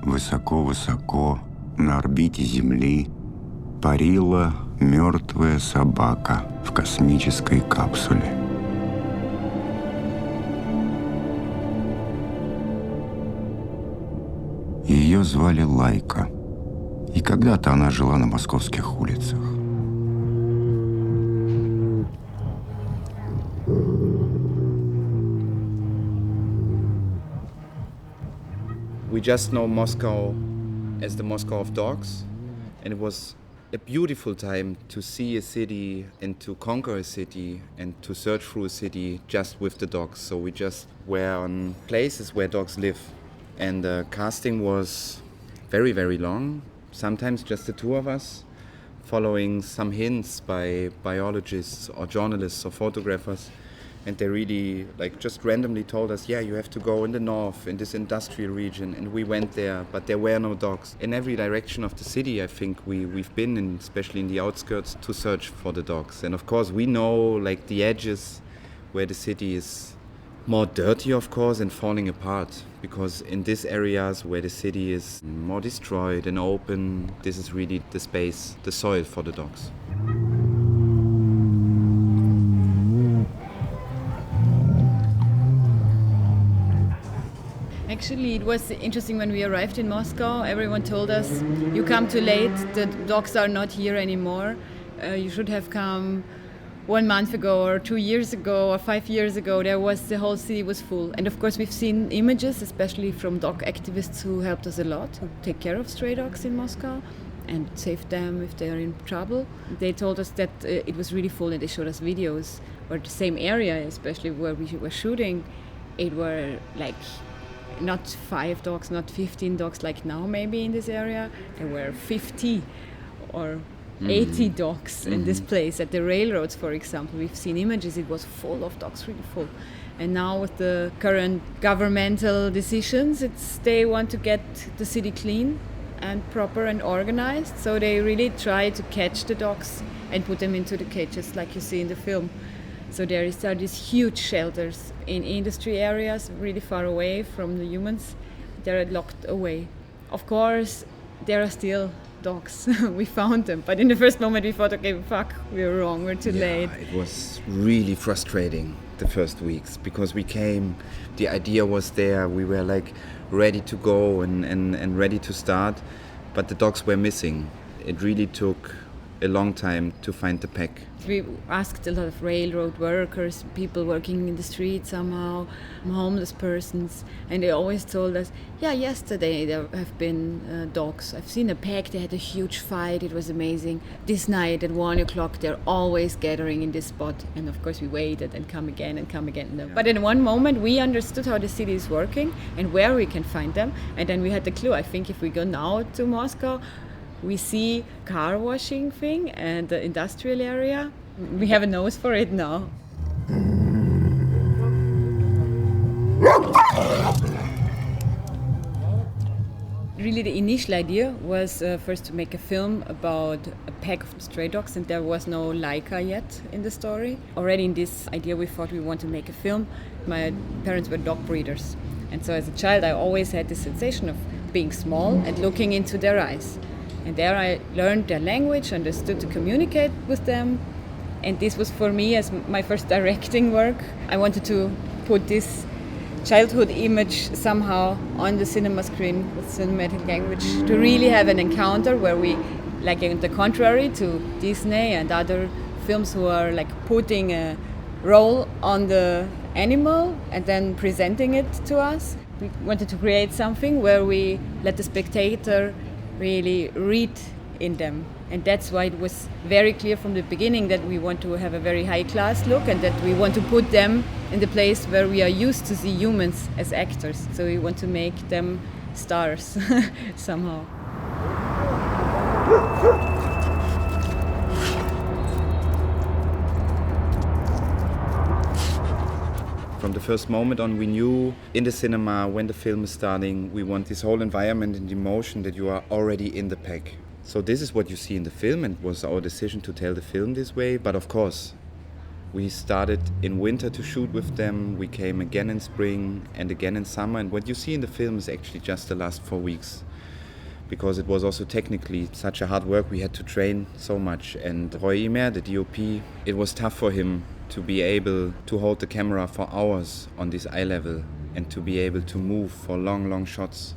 Высоко-высоко на орбите Земли парила мертвая собака в космической капсуле. Ее звали Лайка, и когда-то она жила на московских улицах. We just know Moscow as the Moscow of dogs, and it was a beautiful time to see a city and to conquer a city and to search through a city just with the dogs. So we just were on places where dogs live, and the casting was very, very long, sometimes just the two of us, following some hints by biologists or journalists or photographers. And they really just randomly told us, yeah, you have to go in the north, in this industrial region. And we went there, but there were no dogs. In every direction of the city, I think we've been, in, especially in the outskirts, to search for the dogs. And of course, we know the edges where the city is more dirty, of course, and falling apart. Because in these areas where the city is more destroyed and open, this is really the space, the soil for the dogs. Actually, it was interesting when we arrived in Moscow. Everyone told us, you come too late, the dogs are not here anymore. You should have come 1 month ago or 2 years ago or 5 years ago. The whole city was full. And of course, we've seen images, especially from dog activists who helped us a lot, who take care of stray dogs in Moscow and save them if they are in trouble. They told us that it was really full, and they showed us videos where the same area, especially where we were shooting, it were not 5 dogs, not 15 dogs like now maybe in this area. There were 50 or 80 dogs in this place. At the railroads, for example, we've seen images, it was full of dogs, really full. And now with the current governmental decisions, they want to get the city clean and proper and organized. So they really try to catch the dogs and put them into the cages like you see in the film. So there are these huge shelters in industry areas, really far away from the humans. They're locked away. Of course, there are still dogs. We found them, but in the first moment we thought, okay, fuck, we're wrong, we're too late. It was really frustrating the first weeks because we came, the idea was there, we were ready to go and ready to start, but the dogs were missing. It really took a long time to find the pack. We asked a lot of railroad workers, people working in the street somehow, homeless persons, and they always told us, yeah, yesterday there have been dogs. I've seen a pack, they had a huge fight, it was amazing. This night at 1 o'clock they're always gathering in this spot. And of course we waited and come again. Yeah. But in one moment we understood how the city is working and where we can find them. And then we had the clue, I think if we go now to Moscow, we see car washing thing and the industrial area. We have a nose for it now. Really the initial idea was first to make a film about a pack of stray dogs, and there was no Laika yet in the story. Already in this idea we thought we want to make a film. My parents were dog breeders, and so as a child I always had this sensation of being small and looking into their eyes. And there I learned their language, understood to communicate with them. And this was for me as my first directing work. I wanted to put this childhood image somehow on the cinema screen with cinematic language to really have an encounter where we, on the contrary to Disney and other films who are putting a role on the animal and then presenting it to us. We wanted to create something where we let the spectator really read in them. And that's why it was very clear from the beginning that we want to have a very high-class look and that we want to put them in the place where we are used to see humans as actors. So we want to make them stars somehow. From the first moment on, we knew in the cinema, when the film is starting, we want this whole environment and emotion that you are already in the pack. So this is what you see in the film, and it was our decision to tell the film this way. But of course, We started in winter to shoot with them. We came again in spring and again in summer. And what you see in the film is actually just the last 4 weeks, because it was also technically such a hard work. We had to train so much. And Roy Imer, the DOP, it was tough for him to be able to hold the camera for hours on this eye level and to be able to move for long, long shots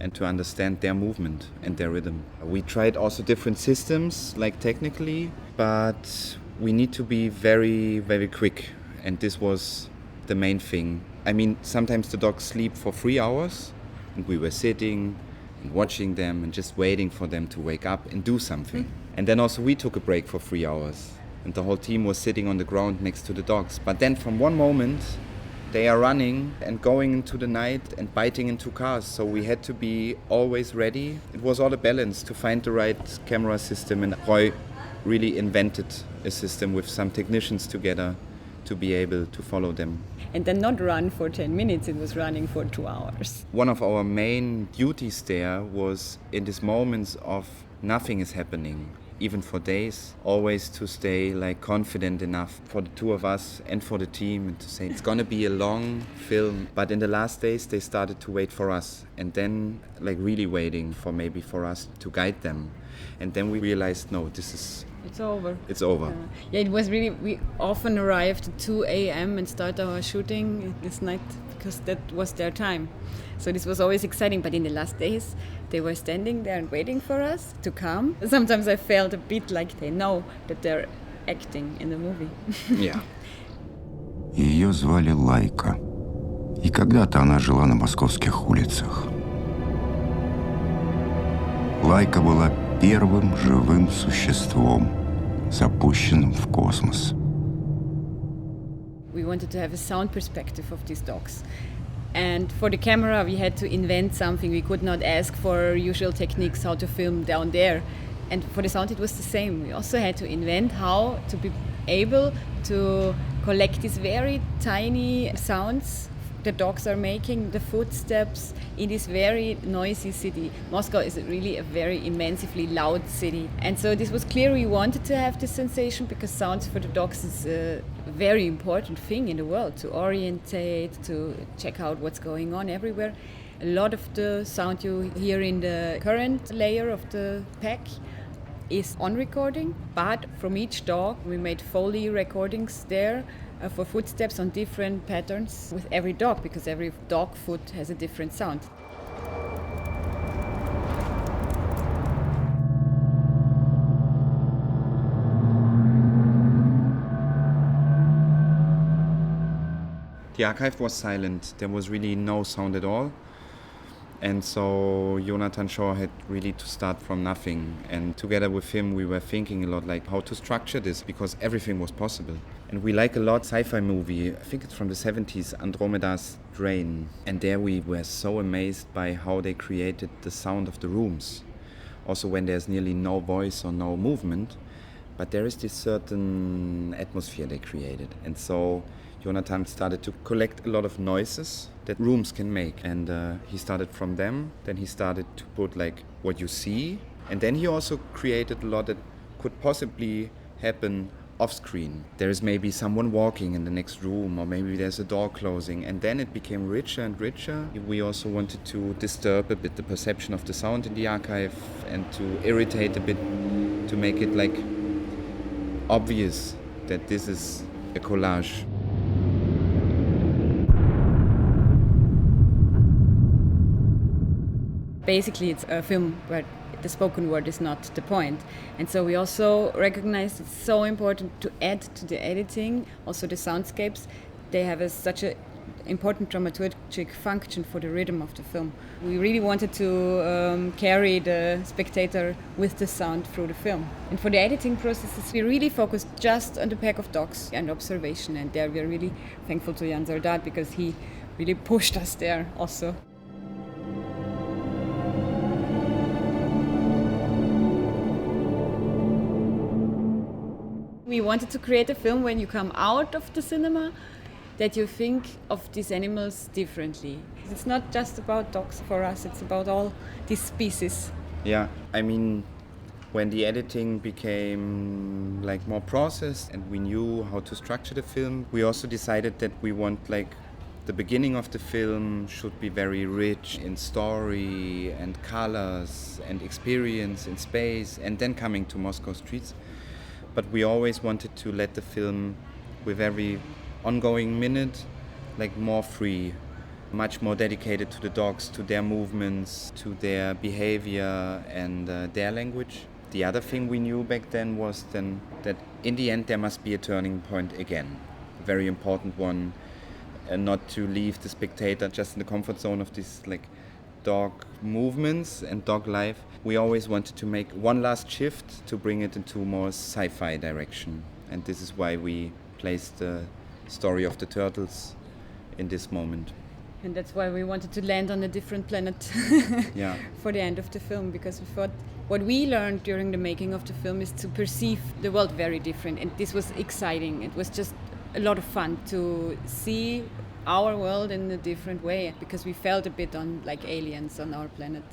and to understand their movement and their rhythm. We tried also different systems, like technically, but we need to be very, very quick. And this was the main thing. I mean, sometimes the dogs sleep for 3 hours and we were sitting and watching them and just waiting for them to wake up and do something. And then also we took a break for 3 hours and the whole team was sitting on the ground next to the dogs. But then from one moment, they are running and going into the night and biting into cars. So we had to be always ready. It was all a balance to find the right camera system. And Roy really invented a system with some technicians together to be able to follow them. And then not run for 10 minutes, it was running for 2 hours. One of our main duties there was in these moments of nothing is happening, even for days, always to stay like confident enough for the two of us and for the team and to say it's gonna be a long film. But in the last days they started to wait for us and then like really waiting for us to guide them. And then we realized, no, it's over. It's over. Yeah, it was really, we often arrived at 2 a.m. and start our shooting this night because that was their time. So this was always exciting, but in the last days they were standing there and waiting for us to come. Sometimes I felt a bit like they know that they're acting in the movie. Yeah. Ее звали Лайка. И когда-то она жила на московских улицах. Лайка была первым живым существом, запущенным в космос. We wanted to have a sound perspective of these dogs. And for the camera, we had to invent something. We could not ask for usual techniques how to film down there. And for the sound, it was the same. We also had to invent how to be able to collect these very tiny sounds the dogs are making, the footsteps in this very noisy city. Moscow is really a very immensely loud city. And so this was clear we wanted to have this sensation because sounds for the dogs is a very important thing in the world, to orientate, to check out what's going on everywhere. A lot of the sound you hear in the current layer of the pack is on recording, but from each dog we made Foley recordings there for footsteps on different patterns with every dog, because every dog foot has a different sound. The archive was silent. There was really no sound at all. And so Jonathan Shaw had really to start from nothing. And together with him, we were thinking a lot like how to structure this, because everything was possible. And we like a lot sci-fi movie. I think it's from the 70s, Andromeda's Strain. And there we were so amazed by how they created the sound of the rooms. Also when there's nearly no voice or no movement, but there is this certain atmosphere they created. And so Jonathan started to collect a lot of noises that rooms can make. And he started from them. Then he started to put like what you see. And then he also created a lot that could possibly happen off screen. There is maybe someone walking in the next room, or maybe there's a door closing. And then it became richer and richer. We also wanted to disturb a bit the perception of the sound in the archive and to irritate a bit, to make it like obvious that this is a collage. Basically, it's a film where the spoken word is not the point. And so we also recognize it's so important to add to the editing, also the soundscapes. They have such an important dramaturgic function for the rhythm of the film. We really wanted to carry the spectator with the sound through the film. And for the editing processes, we really focused just on the pack of dogs and observation. And there we're really thankful to Jan Soldat because he really pushed us there also. We wanted to create a film when you come out of the cinema that you think of these animals differently. It's not just about dogs for us, it's about all these species. Yeah, I mean, When the editing became like more processed and we knew how to structure the film, we also decided that we want like the beginning of the film should be very rich in story and colors and experience in space, and then coming to Moscow streets. But we always wanted to let the film, with every ongoing minute, like more free, much more dedicated to the dogs, to their movements, to their behavior and their language. The other thing we knew back then was then that in the end there must be a turning point again, a very important one, and not to leave the spectator just in the comfort zone of these like dog movements and dog life. We always wanted to make one last shift to bring it into more sci-fi direction, and this is why we placed the story of the turtles in this moment. And that's why we wanted to land on a different planet Yeah. for the end of the film, because we thought what we learned during the making of the film is to perceive the world very different, and this was exciting. It was just a lot of fun to see our world in a different way, because we felt a bit on like aliens on our planet.